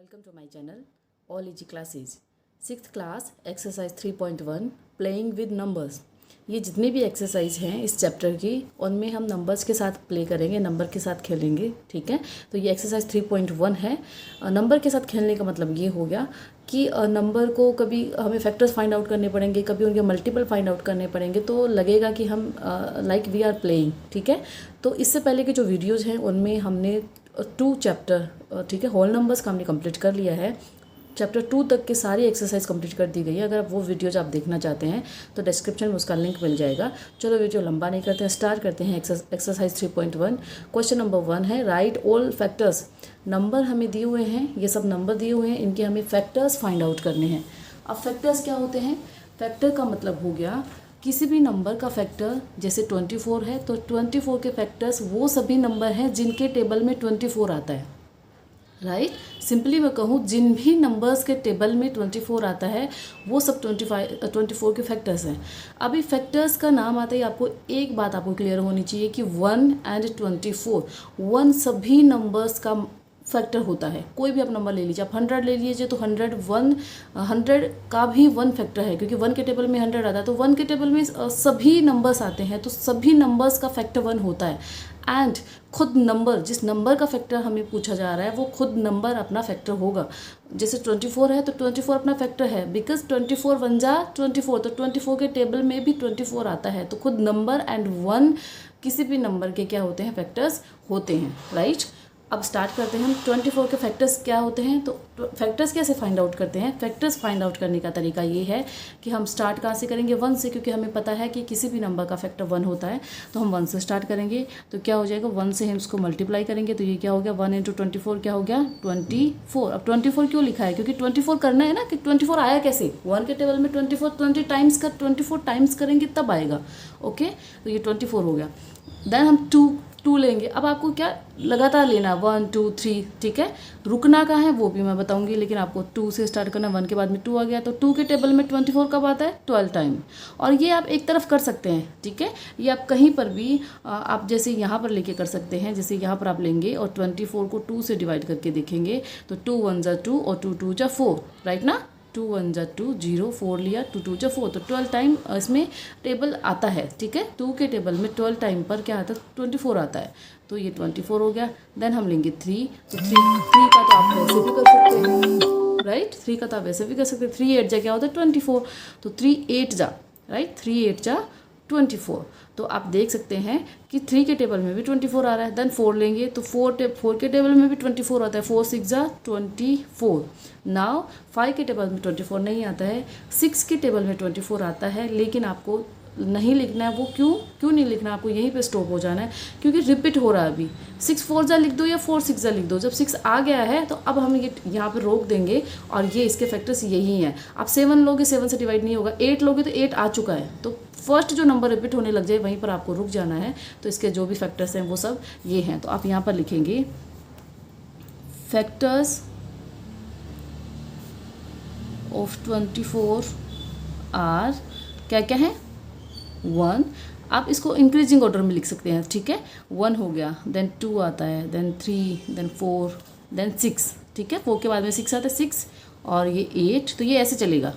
Welcome to my channel All Easy Classes 6th class exercise 3.1 playing with numbers. ये जितने भी exercise हैं इस चैप्टर की उनमें हम नंबर्स के साथ प्ले करेंगे, नंबर के साथ खेलेंगे। ठीक है, तो ये एक्सरसाइज 3.1 है। नंबर के साथ खेलने का मतलब ये हो गया कि नंबर को कभी हमें फैक्टर्स फाइंड आउट करने पड़ेंगे, कभी उनके मल्टीपल फाइंड आउट करने पड़ेंगे, तो लगेगा कि हम लाइक वी आर प्लेइंग। ठीक है, तो इससे पहले के जो वीडियोज़ हैं उनमें हमने 2 चैप्टर, ठीक है, होल नंबर्स का हमने कंप्लीट कर लिया है। चैप्टर 2 तक के सारी एक्सरसाइज कंप्लीट कर दी गई है। अगर आप वो वीडियोज आप देखना चाहते हैं तो डिस्क्रिप्शन में उसका लिंक मिल जाएगा। चलो वीडियो लंबा नहीं करते हैं, स्टार्ट करते हैं एक्सरसाइज 3.1। क्वेश्चन नंबर 1 है राइट ऑल फैक्टर्स। नंबर हमें दिए हुए हैं, ये सब नंबर दिए हुए हैं, इनके हमें फैक्टर्स फाइंड आउट करने हैं। अब फैक्टर्स क्या होते हैं? फैक्टर का मतलब हो गया किसी भी नंबर का फैक्टर, जैसे 24 है तो 24 के फैक्टर्स वो सभी नंबर हैं जिनके टेबल में 24 आता है। राइट, सिंपली मैं कहूँ जिन भी नंबर्स के टेबल में 24 आता है वो सब 24 के फैक्टर्स हैं। अभी फैक्टर्स का नाम आते ही आपको एक बात आपको क्लियर होनी चाहिए कि 1 एंड 24, 1 सभी नंबर्स का फैक्टर होता है। कोई भी आप नंबर ले लीजिए, आप 100 ले लीजिए तो 100 का भी 1 फैक्टर है, क्योंकि 1 के टेबल में 100 आता है तो 1 के टेबल में सभी नंबर्स आते हैं, तो सभी नंबर्स का फैक्टर 1 होता है। एंड खुद नंबर, जिस नंबर का फैक्टर हमें पूछा जा रहा है वो खुद नंबर अपना फैक्टर होगा। जैसे 24 है तो 24 अपना फैक्टर है, बिकॉज 24 1 जा 24, तो 24 के टेबल में भी 24 आता है, तो खुद नंबर एंड 1 किसी भी नंबर के क्या होते हैं? फैक्टर्स होते हैं। राइट, अब स्टार्ट करते हैं हम। 24 के फैक्टर्स क्या होते हैं, तो फैक्टर्स कैसे फाइंड आउट करते हैं? फैक्टर्स फाइंड आउट करने का तरीका ये है कि हम स्टार्ट कहाँ से करेंगे? 1 से, क्योंकि हमें पता है कि किसी भी नंबर का फैक्टर 1 होता है, तो हम 1 से स्टार्ट करेंगे। तो क्या हो जाएगा? 1 से हम इसको मल्टीप्लाई करेंगे, तो ये क्या हो गया? 1 × 24 क्या हो गया? 24। अब 24 क्यों लिखा है? क्योंकि 24 करना है ना, कि 24 आया कैसे? 1 के टेबल में 24 20 टाइम्स का 24 टाइम्स करेंगे तब आएगा। ओके, तो ये 24 हो गया। देन हम 2 लेंगे। अब आपको क्या लगातार लेना, 1 2 3, ठीक है। रुकना कहाँ है वो भी मैं बताऊंगी, लेकिन आपको 2 से स्टार्ट करना। 1 के बाद में 2 आ गया, तो 2 के टेबल में 24 कब आता है? 12 टाइम। और ये आप एक तरफ कर सकते हैं, ठीक है, ये आप कहीं पर भी आप जैसे यहाँ पर लेके कर सकते हैं। जैसे यहाँ पर आप लेंगे और 24 को 2 से डिवाइड करके देखेंगे, तो 2 1 जा 2 और 2 2 जा 4, राइट ना। 2 1 जा 2 0, 4 लिया, 2 2 जा 4, तो 12 टाइम इसमें टेबल आता है। ठीक है, 2 के टेबल में 12 टाइम पर क्या आता है? 24 आता है, तो ये 24 हो गया। देन हम लेंगे 3, तो 3 का तो आप वैसे भी कर सकते हैं, राइट। 3 का तो आप वैसे भी कर सकते हैं। 3 8 जा क्या होता है? 24, तो 3 8 जा, राइट, 3 8 जा 24। तो आप देख सकते हैं कि 3 के टेबल में भी 24 आ रहा है। देन 4 लेंगे तो 4 के टेबल में भी 24 आता है, 4 6 जा 24। नाउ 5 के टेबल में 24 नहीं आता है, 6 के टेबल में 24 आता है, लेकिन आपको नहीं लिखना है। वो क्यों नहीं लिखना? आपको यहीं पे स्टॉप हो जाना है, क्योंकि रिपीट हो रहा है। अभी 6 4 जा लिख दो या 4 6 जा लिख दो। जब 6 आ गया है तो अब हम ये यहाँ पे रोक देंगे, और ये इसके फैक्टर्स यही हैं। आप 7 लोगे, 7 से डिवाइड नहीं होगा। 8 लोगे तो 8 आ चुका है, तो फर्स्ट जो नंबर रिपीट होने लग जाए वहीं पर आपको रुक जाना है। तो इसके जो भी फैक्टर्स हैं वो सब ये हैं। तो आप यहाँ पर लिखेंगे फैक्टर्स ऑफ 24 आर क्या क्या है? 1। आप इसको इंक्रीजिंग ऑर्डर में लिख सकते हैं, ठीक है। 1 हो गया, देन 2 आता है, देन 3, देन 4, देन 6, ठीक है। 4 के बाद में 6 आता है, 6 और ये 8, तो ये ऐसे चलेगा,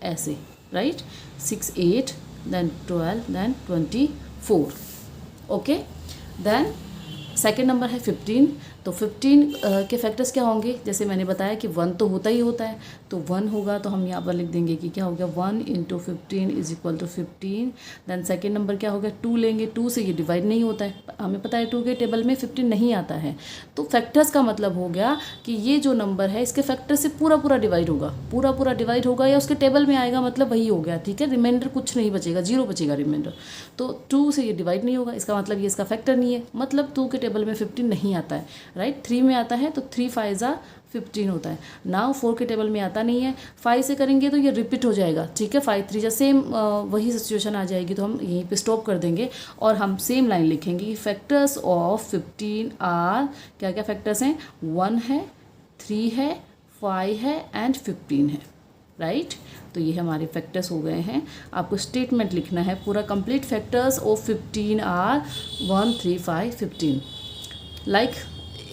ऐसे, right. 6 8, then 12, then 24। Okay, then second number है 15। तो 15 के फैक्टर्स क्या होंगे? जैसे मैंने बताया कि 1 तो होता ही होता है, तो 1 होगा तो हम यहाँ पर लिख देंगे कि क्या हो गया? 1 × 15 = 15। देन सेकेंड नंबर क्या हो गया? 2 लेंगे, 2 से ये डिवाइड नहीं होता है, हमें पता है 2 के टेबल में 15 नहीं आता है। तो फैक्टर्स का मतलब हो गया कि ये जो नंबर है इसके फैक्टर से पूरा डिवाइड होगा, पूरा डिवाइड होगा, या उसके टेबल में आएगा, मतलब वही हो गया, ठीक है। रिमाइंडर कुछ नहीं बचेगा, 0 बचेगा रिमाइंडर। तो 2 से ये डिवाइड नहीं होगा, इसका मतलब ये इसका फैक्टर नहीं है, मतलब 2 के टेबल में 15 नहीं आता है, राइट। 3 में आता है तो 3 5 जा 15 होता है। नाउ 4 के टेबल में आता नहीं है, 5 से करेंगे तो ये रिपीट हो जाएगा, ठीक है। 5 3 जा सेम वही सिचुएशन आ जाएगी, तो हम यहीं पे स्टॉप कर देंगे और हम सेम लाइन लिखेंगे कि फैक्टर्स ऑफ 15 आर क्या क्या फैक्टर्स हैं? 1 है, 3 है, 5 है एंड 15 है, राइट। तो ये हमारे फैक्टर्स हो गए हैं। आपको स्टेटमेंट लिखना है पूरा complete. Factors of 15 are 1 3 5 15। Like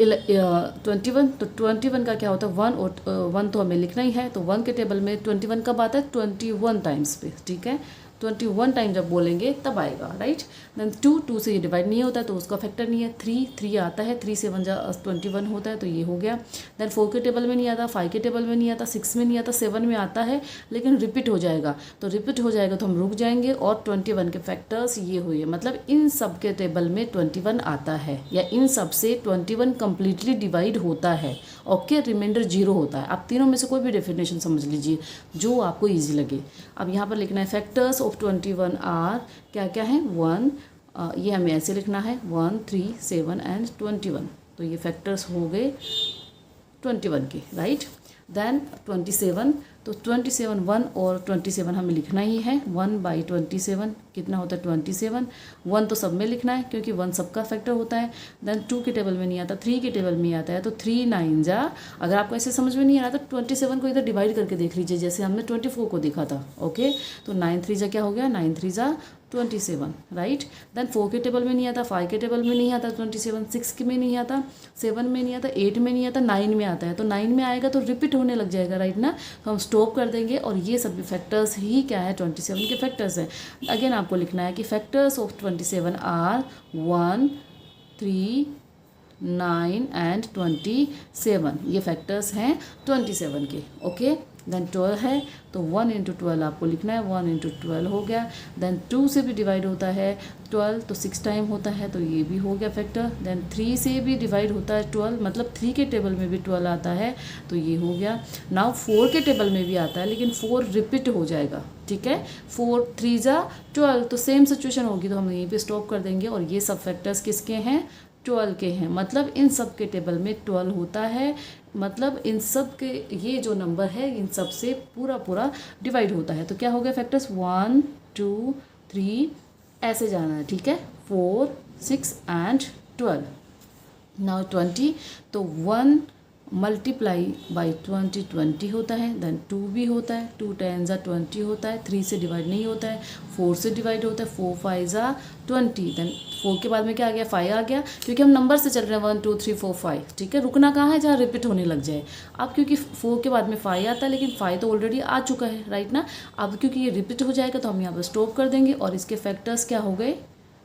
21, तो 21 का क्या होता है 1, और 1 तो हमें लिखना ही है, तो 1 के टेबल में 21 कब आता है 21 टाइम्स पे, ठीक है। 21 टाइम जब बोलेंगे तब आएगा, राइट। देन 2 से ये डिवाइड नहीं होता है तो उसका फैक्टर नहीं है। 3 आता है, 3 से 1 21 होता है, तो ये हो गया। देन 4 के टेबल में नहीं आता, 5 के टेबल में नहीं आता, 6 में नहीं आता, 7 में आता है लेकिन रिपीट हो जाएगा, तो रिपीट हो जाएगा तो हम रुक जाएंगे। और 21 के फैक्टर्स ये हुए, मतलब इन सब के टेबल में 21 आता है, या इन सब से 21 कम्प्लीटली डिवाइड होता है। ओके, रिमाइंडर 0 होता है। आप तीनों में से कोई भी डेफिनेशन समझ लीजिए जो आपको ईजी लगे। अब यहाँ पर लिखना है फैक्टर्स ऑफ 21 आर, क्या क्या है 1, ये हमें ऐसे लिखना है 1, 3, 7 एंड 21, तो ये फैक्टर्स हो गए 21 के, राइट। देन 27, तो 27 1 और 27 हमें लिखना ही है। 1/27 कितना होता है 27, 1 तो सब में लिखना है क्योंकि 1 सबका फैक्टर होता है। देन 2 के टेबल में नहीं आता, 3 के टेबल में आता है, तो 3 9 जा, अगर आपको ऐसे समझ में नहीं आ रहा तो 27 को इधर डिवाइड करके देख लीजिए जैसे हमने 24 को देखा था। ओके, तो 9 3 जा क्या हो गया 9 3 जा 27, राइट। देन 4 के टेबल में नहीं आता, 5 के टेबल में नहीं आता 27, 6 के में नहीं आता, 7 में नहीं आता, 8 में नहीं आता, 9 में आता है, तो 9 में आएगा तो रिपीट होने लग जाएगा, राइट ना। तो हम स्टॉप कर देंगे और ये सभी फैक्टर्स ही क्या है 27 के फैक्टर्स हैं। अगेन आपको लिखना है कि फैक्टर्स ऑफ 27 आर 1, 3, 9 एंड 27, ये फैक्टर्स हैं 27 के। ओके, देन 12 है तो 1 × 12 आपको लिखना है, 1 × 12 हो गया। देन 2 से भी डिवाइड होता है 12, तो 6 टाइम होता है, तो ये भी हो गया फैक्टर। देन 3 से भी डिवाइड होता है 12, मतलब 3 के टेबल में भी 12 आता है, तो ये हो गया। नाउ 4 के टेबल में भी आता है लेकिन 4 रिपीट हो जाएगा, ठीक है। 4 3 जा 12, तो सेम सिचुएशन होगी, तो हम यहीं पे स्टॉप कर देंगे। और ये सब फैक्टर्स किसके हैं 12 के हैं, मतलब इन सब के टेबल में 12 होता है, मतलब इन सब के ये जो नंबर है इन सब से पूरा डिवाइड होता है। तो क्या हो गया फैक्टर्स 1 2 3 ऐसे जाना है, ठीक है, 4 6 एंड 12। नाउ 20, तो 1 मल्टीप्लाई बाई 20 20 होता है। देन 2 भी होता है, 2 10 जा 20 होता है, 3 से डिवाइड नहीं होता है, 4 से डिवाइड होता है, 4 5 जा 20। देन 4 के बाद में क्या आ गया 5 आ गया, क्योंकि हम नंबर से चल रहे हैं 1 2 3 4 5, ठीक है। रुकना कहाँ है जहाँ रिपीट होने लग जाए। अब क्योंकि 4 के बाद में 5 आता है लेकिन 5 तो ऑलरेडी आ चुका है, राइट ना। अब क्योंकि ये रिपीट हो जाएगा तो हम यहाँ पर स्टॉप कर देंगे। और इसके फैक्टर्स क्या हो गए,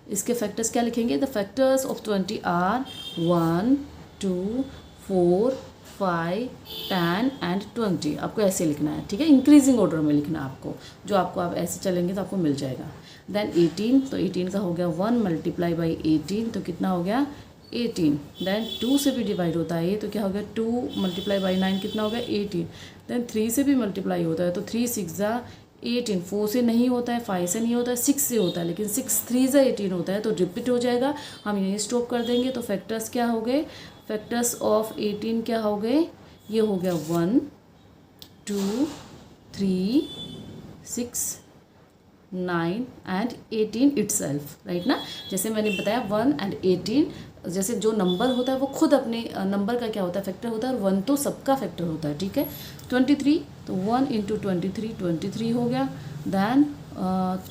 इसके फैक्टर्स क्या लिखेंगे, the factors of 20 are 1 2 4 5 10 and 20। आपको ऐसे लिखना है, ठीक है, इंक्रीजिंग ऑर्डर में लिखना है आपको, जो आपको आप ऐसे चलेंगे तो आपको मिल जाएगा। देन 18, तो 18 का हो गया 1 मल्टीप्लाई बाई 18, तो कितना हो गया 18। देन 2 से भी डिवाइड होता है ये, तो क्या हो गया 2 मल्टीप्लाई बाई 9 कितना हो गया 18। देन 3 से भी मल्टीप्लाई होता है, तो 3 6 जा 18, 4 से नहीं होता है, 5 से नहीं होता है, 6 से होता है, लेकिन 6 3 जा 18 होता है, तो रिपीट हो जाएगा। हम यही स्टॉप कर देंगे। तो फैक्टर्स क्या हो गए, फैक्टर्स ऑफ 18 क्या हो गए, ये हो गया 1 2 3 6 9 एंड 18 इटसेल्फ, राइट ना। जैसे मैंने बताया 1 एंड 18, जैसे जो नंबर होता है वो खुद अपने नंबर का क्या होता है फैक्टर होता है, और 1 तो सबका फैक्टर होता है, ठीक है। 23, तो 1 × 23 23 हो गया। देन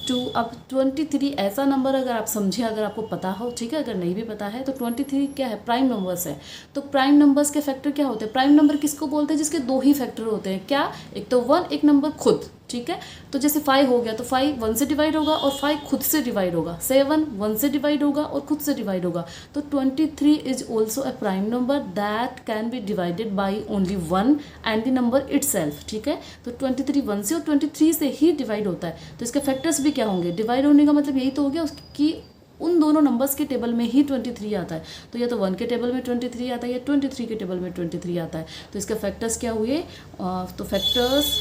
2, अब 23 ऐसा नंबर अगर आप समझे, अगर आपको पता हो, ठीक है, अगर नहीं भी पता है तो 23 क्या है प्राइम नंबर्स है। तो प्राइम नंबर्स के फैक्टर क्या होते हैं, प्राइम नंबर किसको बोलते हैं, जिसके 2 ही फैक्टर होते हैं, क्या, एक तो 1, एक नंबर खुद, ठीक है। तो जैसे 5 हो गया तो 5 1 से डिवाइड होगा और 5 खुद से डिवाइड होगा, 7 1 से डिवाइड होगा और खुद से डिवाइड होगा। तो 23 is also a prime number that can be divided by only 1 and the number itself, ठीक है। तो 23 1 से और 23 से ही डिवाइड होता है। तो इसके फैक्टर्स भी क्या होंगे, डिवाइड होने का मतलब यही तो हो गया उसकी उन दोनों नंबर्स के टेबल में ही 23 आता है। तो या तो 1 के टेबल में 23 आता है या 23 के टेबल में 23 आता है। तो इसके फैक्टर्स क्या हुए, तो फैक्टर्स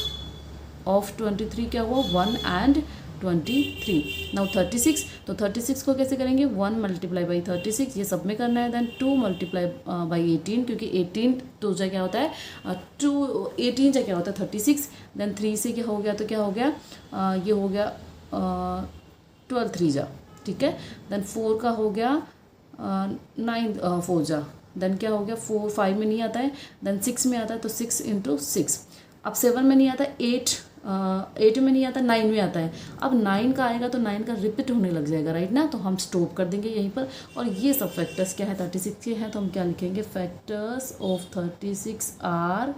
ऑफ 23 क्या हुआ 1 एंड 23। नाउ 36, तो 36 को कैसे करेंगे, 1 मल्टीप्लाई बाई 36, ये सब में करना है। देन 2 मल्टीप्लाई बाई 18, क्योंकि 18 तो जो क्या होता है 18 जो क्या होता है 36। देन 3 से क्या हो गया, तो क्या हो गया ये हो गया 12 3 जा, ठीक है। देन 4 का हो गया 9 4 जा। देन क्या हो गया 4 5 में नहीं आता है, देन 6 में आता है, तो 6 × 6। अब 7 में नहीं आता, 8 8 में नहीं आता, 9 में आता है। अब 9 का आएगा तो 9 का रिपीट होने लग जाएगा, राइट ना, तो हम स्टॉप कर देंगे यहीं पर। और ये सब फैक्टर्स क्या है, 36 के हैं, तो हम क्या लिखेंगे, फैक्टर्स ऑफ 36 आर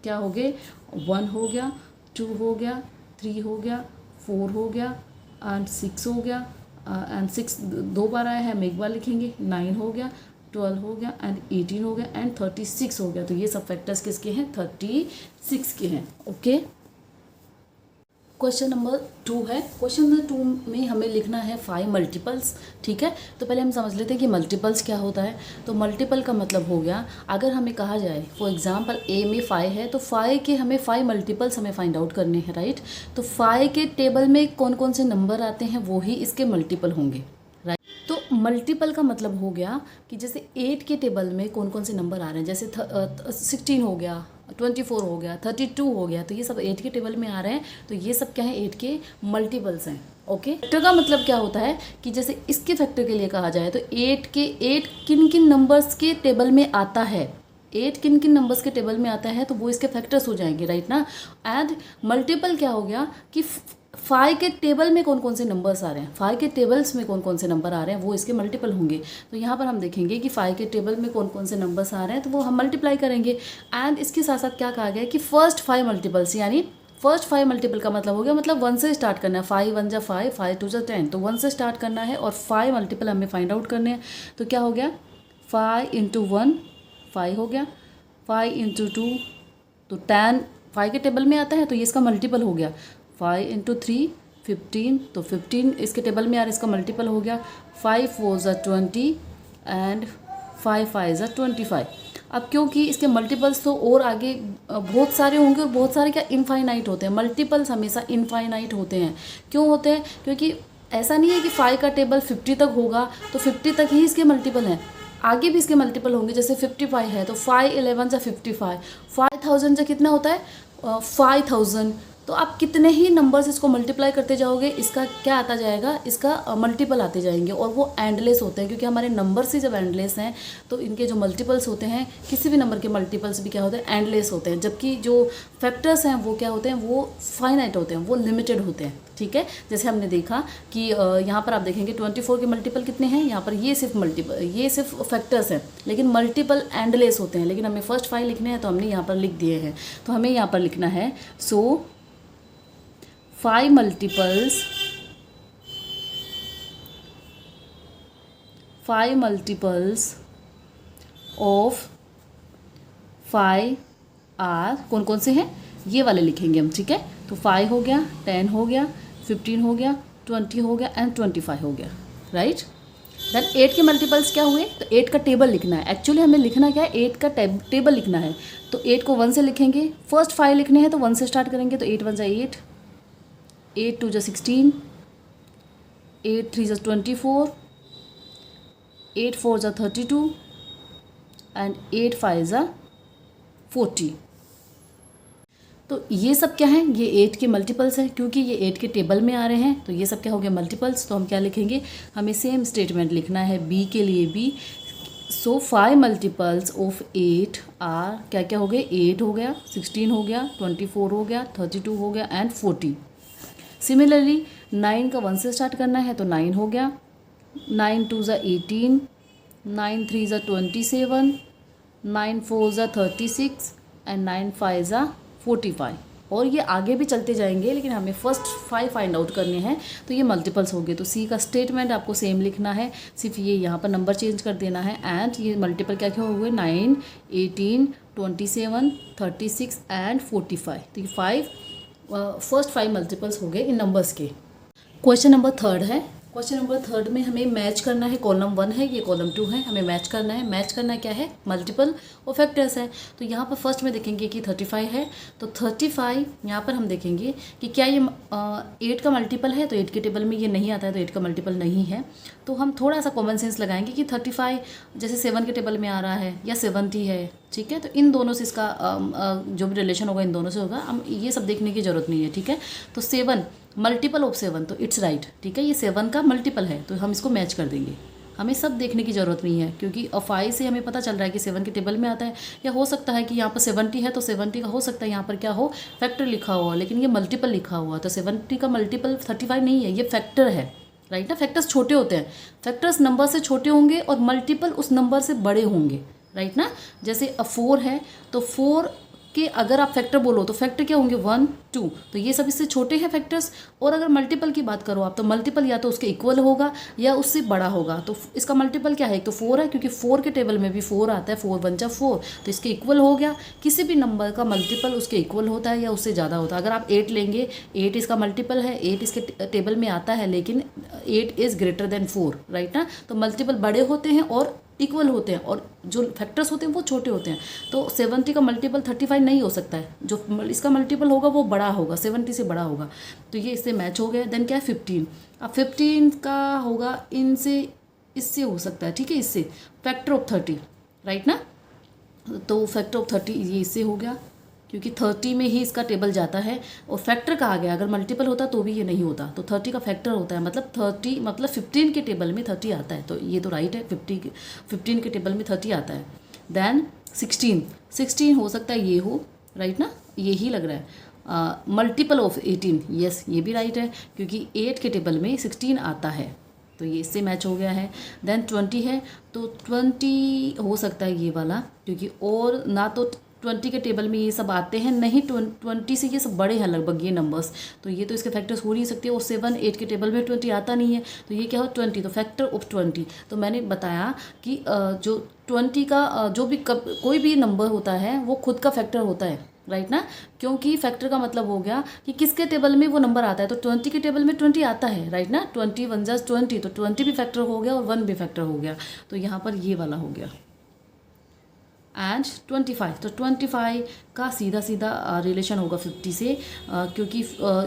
क्या हो गए, 1 हो गया, 2 हो गया, 3 हो गया, 4 हो गया एंड 6 हो गया, एंड 6 दो बार आया है, हम एक बार लिखेंगे, 9 हो गया, 12 हो गया एंड 18 हो गया एंड 36 हो गया। तो ये सब फैक्टर्स किसके हैं, 36 के हैं। ओके, क्वेश्चन नंबर 2 है। क्वेश्चन नंबर 2 में हमें लिखना है 5 मल्टीपल्स, ठीक है। तो पहले हम समझ लेते हैं कि मल्टीपल्स क्या होता है। तो मल्टीपल का मतलब हो गया, अगर हमें कहा जाए फॉर एग्जांपल ए में 5 है तो 5 के हमें 5 मल्टीपल्स हमें फाइंड आउट करने हैं, राइट। तो 5 के टेबल में कौन कौन से नंबर आते हैं वो ही इसके मल्टीपल होंगे, राइट। तो मल्टीपल का मतलब हो गया कि जैसे 8 के टेबल में कौन कौन से नंबर आ रहे हैं, जैसे 16 हो गया, 24 हो गया, 32 हो गया, तो ये सब 8 के टेबल में आ रहे हैं। तो ये सब क्या है, 8 के मल्टीपल्स हैं। ओके, फैक्टर का मतलब क्या होता है कि जैसे इसके फैक्टर के लिए कहा जाए तो 8 किन किन नंबर्स के टेबल में आता है, 8 किन किन नंबर्स के टेबल में आता है तो वो इसके फैक्टर्स हो जाएंगे, राइट ना। एंड मल्टीपल क्या हो गया कि 5 के टेबल में कौन कौन से नंबर्स आ रहे हैं, 5 के टेबल्स में कौन कौन से नंबर आ रहे हैं वो इसके मल्टीपल होंगे। तो यहाँ पर हम देखेंगे कि 5 के टेबल में कौन कौन से नंबर्स आ रहे हैं तो वो हम मल्टीप्लाई करेंगे। एंड इसके साथ साथ क्या कहा गया है कि फर्स्ट 5 मल्टीपल्स, यानी फर्स्ट 5 मल्टीपल का मतलब हो गया, मतलब 1 से स्टार्ट करना है, 5 1 जा 5, 5 2 जा 10, तो 1 से स्टार्ट करना है और 5 मल्टीपल हमें फाइंड आउट करने हैं। तो क्या हो गया, 5 × 1 5 हो गया, 5 × 2 तो 10 5 के टेबल में आता है तो ये इसका मल्टीपल हो गया, 5 × 3 15 तो 15 इसके टेबल में यार इसका मल्टीपल हो गया, 5 4 जा 20 एंड 5 5 जा 25। अब क्योंकि इसके मल्टीपल्स तो और आगे बहुत सारे होंगे और बहुत सारे क्या इनफाइनाइट होते हैं, मल्टीपल्स हमेशा इनफाइनाइट होते हैं। क्यों होते हैं, क्योंकि ऐसा नहीं है कि 5 का टेबल 50 तक होगा तो 50 तक ही इसके मल्टीपल हैं, आगे भी इसके मल्टीपल होंगे। जैसे 55 है तो 5 11 जा 55, 5000 जा कितना होता है 5000। तो आप कितने ही नंबर्स इसको मल्टीप्लाई करते जाओगे इसका क्या आता जाएगा, इसका मल्टीपल आते जाएंगे और वो एंडलेस होते हैं, क्योंकि हमारे नंबर्स ही जब एंडलेस हैं तो इनके जो मल्टीपल्स होते हैं, किसी भी नंबर के मल्टीपल्स भी क्या होते हैं, एंडलेस होते हैं। जबकि जो फैक्टर्स हैं वो क्या होते हैं, वो फाइनाइट होते हैं, वो लिमिटेड होते हैं, ठीक है। जैसे हमने देखा कि यहाँ पर आप देखेंगे 24 के मल्टीपल कितने हैं, यहाँ पर ये सिर्फ फैक्टर्स हैं, लेकिन मल्टीपल एंडलेस होते हैं। लेकिन हमें फर्स्ट 5 लिखने हैं तो हमने यहाँ पर लिख दिए हैं। तो हमें यहाँ पर लिखना है, सो 5 मल्टीपल्स ऑफ 5 आर कौन कौन से हैं, ये वाले लिखेंगे हम, ठीक है। तो 5 हो गया, 10 हो गया, 15 हो गया, 20 हो गया एंड 25 हो गया, राइट। देन 8 के मल्टीपल्स क्या हुए, तो 8 का टेबल लिखना है। एक्चुअली हमें लिखना क्या है, 8 का टेबल लिखना है। तो 8 को 1 से लिखेंगे, फर्स्ट 5 लिखने हैं तो 1 से स्टार्ट करेंगे। तो 8 1 जा 8, 8 2 जा 16, 8 3 जा 24, 8 4 जा 32 एंड 8 5 जा 40। तो ये सब क्या है, ये 8 के मल्टीपल्स हैं, क्योंकि ये 8 के टेबल में आ रहे हैं तो ये सब क्या हो गया, मल्टीपल्स। तो हम क्या लिखेंगे, हमें सेम स्टेटमेंट लिखना है बी के लिए भी। सो 5 मल्टीपल्स ऑफ 8 आर क्या क्या हो गए, 8 हो गया, 16 हो गया, 24 हो गया, 32 हो गया एंड 40। सिमिलरली 9 का 1 से स्टार्ट करना है तो 9 हो गया, 9 2 जा 18, 9 3 जा 27, 9 4 जा 36 एंड 9 5 जा 45। और ये आगे भी चलते जाएंगे, लेकिन हमें फर्स्ट 5 फाइंड आउट करने हैं तो ये मल्टीपल्स हो गए। तो सी का स्टेटमेंट आपको सेम लिखना है, सिर्फ ये यहाँ पर नंबर चेंज कर देना है। एंड ये मल्टीपल क्या क्या हो गए, 9 18 27 36 एंड 45। तो ये 5 फर्स्ट 5 मल्टीपल्स हो गए इन नंबर्स के। क्वेश्चन नंबर 3 है। क्वेश्चन नंबर 3 में हमें मैच करना है, कॉलम 1 है, ये कॉलम 2 है, हमें मैच करना है। मैच करना क्या है, मल्टीपल और फैक्टर्स है। तो यहाँ पर फर्स्ट में देखेंगे कि 35 है, तो 35 यहाँ पर हम देखेंगे कि क्या ये 8 का मल्टीपल है, तो 8 के टेबल में ये नहीं आता है तो 8 का मल्टीपल नहीं है। तो हम थोड़ा सा कॉमन सेंस लगाएंगे कि 35 जैसे 7 के टेबल में आ रहा है या 70 है, ठीक है। तो इन दोनों से इसका जो भी रिलेशन होगा इन दोनों से होगा, हम ये सब देखने की ज़रूरत नहीं है, ठीक है। तो 7 मल्टीपल ऑफ 7 तो इट्स राइट, ठीक है, ये 7 का मल्टीपल है तो हम इसको मैच कर देंगे। हमें सब देखने की ज़रूरत नहीं है, क्योंकि 5 से हमें पता चल रहा है कि 7 के टेबल में आता है, या हो सकता है कि यहाँ पर 70 है तो 70 का हो सकता है यहाँ पर क्या हो, फैक्टर लिखा हुआ, लेकिन ये मल्टीपल लिखा हुआ, तो 70 का मल्टीपल 35 नहीं है, ये फैक्टर है, राइट ना। फैक्टर्स छोटे होते हैं, फैक्टर्स नंबर से छोटे होंगे और मल्टीपल उस नंबर से बड़े होंगे, राइट ना। जैसे 4 है तो 4 के अगर आप फैक्टर बोलो तो फैक्टर क्या होंगे 1 2, तो ये सब इससे छोटे हैं फैक्टर्स। और अगर मल्टीपल की बात करो आप, तो मल्टीपल या तो उसके इक्वल होगा या उससे बड़ा होगा। तो इसका मल्टीपल क्या है, एक तो 4 है, क्योंकि 4 के टेबल में भी 4 आता है, 4 1 जा 4, तो इसके इक्वल हो गया। किसी भी नंबर का मल्टीपल उसके इक्वल होता है या उससे ज़्यादा होता है। अगर आप 8 लेंगे, 8 इसका मल्टीपल है, 8 इसके टेबल में आता है, लेकिन 8 इज़ ग्रेटर देन 4, राइट ना। तो मल्टीपल बड़े होते हैं और इक्वल होते हैं, और जो फैक्टर्स होते हैं वो छोटे होते हैं। तो 70 का मल्टीपल 35 नहीं हो सकता है, जो इसका मल्टीपल होगा वो बड़ा होगा, 70 से बड़ा होगा, तो ये इससे मैच हो गया। देन क्या है 15, अब 15 का होगा इनसे, इससे हो सकता है, ठीक है, इससे फैक्टर ऑफ 30, राइट ना। तो फैक्टर ऑफ 30 ये इससे हो गया, क्योंकि 30 में ही इसका टेबल जाता है। और फैक्टर कहा गया, अगर मल्टीपल होता तो भी ये नहीं होता, तो 30 का फैक्टर होता है, मतलब 30 मतलब 15 के टेबल में 30 आता है, तो ये तो राइट है, 15 के टेबल में 30 आता है। देन 16 हो सकता है ये हो, राइट ना, ये ही लग रहा है। मल्टीपल ऑफ 18, यस ये भी राइट है, क्योंकि 8 के टेबल में 16 आता है, तो ये इससे मैच हो गया है। देन 20 है, तो 20 हो सकता है ये वाला, क्योंकि और ना तो 20 के टेबल में ये सब आते हैं, नहीं 20 से ये सब बड़े हैं लगभग ये नंबर्स, तो ये तो इसके फैक्टर्स हो नहीं सकते। और 7 8 के टेबल में 20 आता नहीं है, तो ये क्या हो 20, तो फैक्टर ऑफ 20। तो मैंने बताया कि जो 20 का जो भी कोई भी नंबर होता है वो खुद का फैक्टर होता है, राइट ना, क्योंकि फैक्टर का मतलब हो गया कि किसके टेबल में वो नंबर आता है। तो 20 के टेबल में 20 आता है, राइट ना, 20 1 जा 20, तो 20 भी फैक्टर हो गया और 1 भी फैक्टर हो गया, तो यहाँ पर ये वाला हो गया। एंड 25, तो 25 का सीधा सीधा रिलेशन होगा 50 से, क्योंकि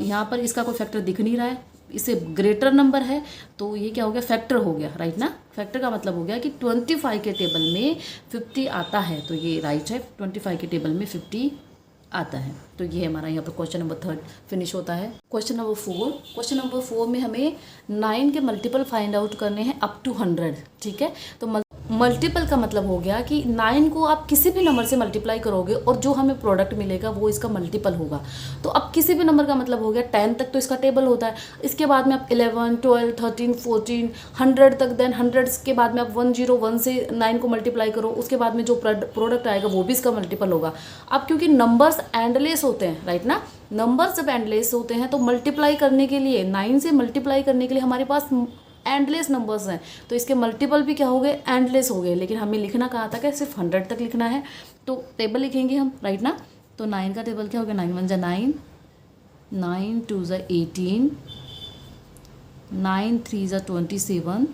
यहाँ पर इसका कोई फैक्टर दिख नहीं रहा है, इससे ग्रेटर नंबर है, तो ये क्या हो गया, फैक्टर हो गया, राइट ना। फैक्टर का मतलब हो गया कि 25 के टेबल में 50 आता है, तो ये राइट है, 25 के टेबल में 50 आता है। तो ये हमारा यहाँ पर क्वेश्चन नंबर 3 फिनिश होता है। क्वेश्चन नंबर 4, क्वेश्चन नंबर 4 में हमें 9 के मल्टीपल फाइंड आउट करने हैं अप टू 100, ठीक है। तो मल्टीपल का मतलब हो गया कि 9 को आप किसी भी नंबर से मल्टीप्लाई करोगे और जो हमें प्रोडक्ट मिलेगा वो इसका मल्टीपल होगा। तो अब किसी भी नंबर का मतलब हो गया 10 तक तो इसका टेबल होता है, इसके बाद में आप 11 12 13 14 100 तक, देन 100 के बाद में आप 101 से 9 को मल्टीप्लाई करो, उसके बाद में जो प्रोडक्ट आएगा वो भी इसका मल्टीपल होगा। अब क्योंकि नंबर्स एंडलेस होते हैं, राइट ना, नंबर्स जब एंडलेस होते हैं तो मल्टीप्लाई करने के लिए 9 से मल्टीप्लाई करने के लिए हमारे पास एंडलेस नंबर्स हैं, तो इसके मल्टीपल भी क्या हो गए, एंडलेस हो गए। लेकिन हमें लिखना कहा था कि सिर्फ 100 तक लिखना है, तो टेबल लिखेंगे हम, राइट ना। तो 9 का टेबल क्या हो गया, 9 1 जा 9, 9 2 जा 18, 9 3 जा 27।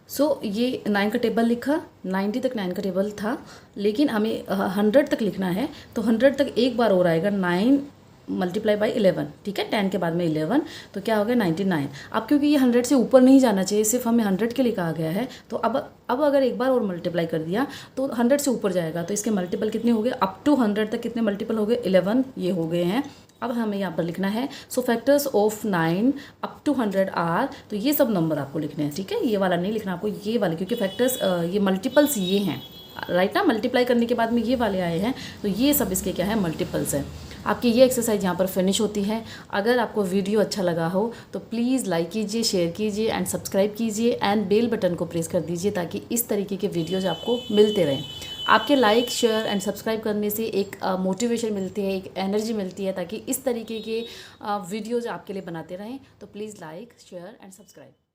सो ये 9 का टेबल लिखा, 90 तक 9 का टेबल था, लेकिन हमें 100 तक लिखना है, तो 100 तक एक बार और आएगा 9 मल्टीप्लाई बाई 11, ठीक है, 10 के बाद में 11, तो क्या हो गया 99। अब क्योंकि ये 100 से ऊपर नहीं जाना चाहिए, सिर्फ हमें 100 के लिए कहा गया है, तो अब अगर एक बार और मल्टीप्लाई कर दिया तो 100 से ऊपर जाएगा, तो इसके मल्टीपल कितने हो गए, अप टू 100 तक कितने मल्टीपल हो गए, 11 ये हो गए हैं। अब हमें यहाँ पर लिखना है, so factors of 9 up to 100 are, तो ये सब नंबर आपको लिखने हैं, ठीक है, ये वाला नहीं लिखना आपको, ये वाले, क्योंकि फैक्टर्स ये मल्टीपल्स ये हैं, राइट ना, मल्टीप्लाई करने के बाद में ये वाले आए हैं, तो ये सब इसके क्या है, मल्टीपल्स हैं। आपकी ये एक्सरसाइज यहाँ पर फिनिश होती है। अगर आपको वीडियो अच्छा लगा हो तो प्लीज़ लाइक कीजिए, शेयर कीजिए एंड सब्सक्राइब कीजिए एंड बेल बटन को प्रेस कर दीजिए, ताकि इस तरीके के वीडियोज आपको मिलते रहें। आपके लाइक शेयर एंड सब्सक्राइब करने से एक मोटिवेशन मिलती है, एक एनर्जी मिलती है, ताकि इस तरीके के वीडियोज़ आपके लिए बनाते रहें। तो please like share and subscribe.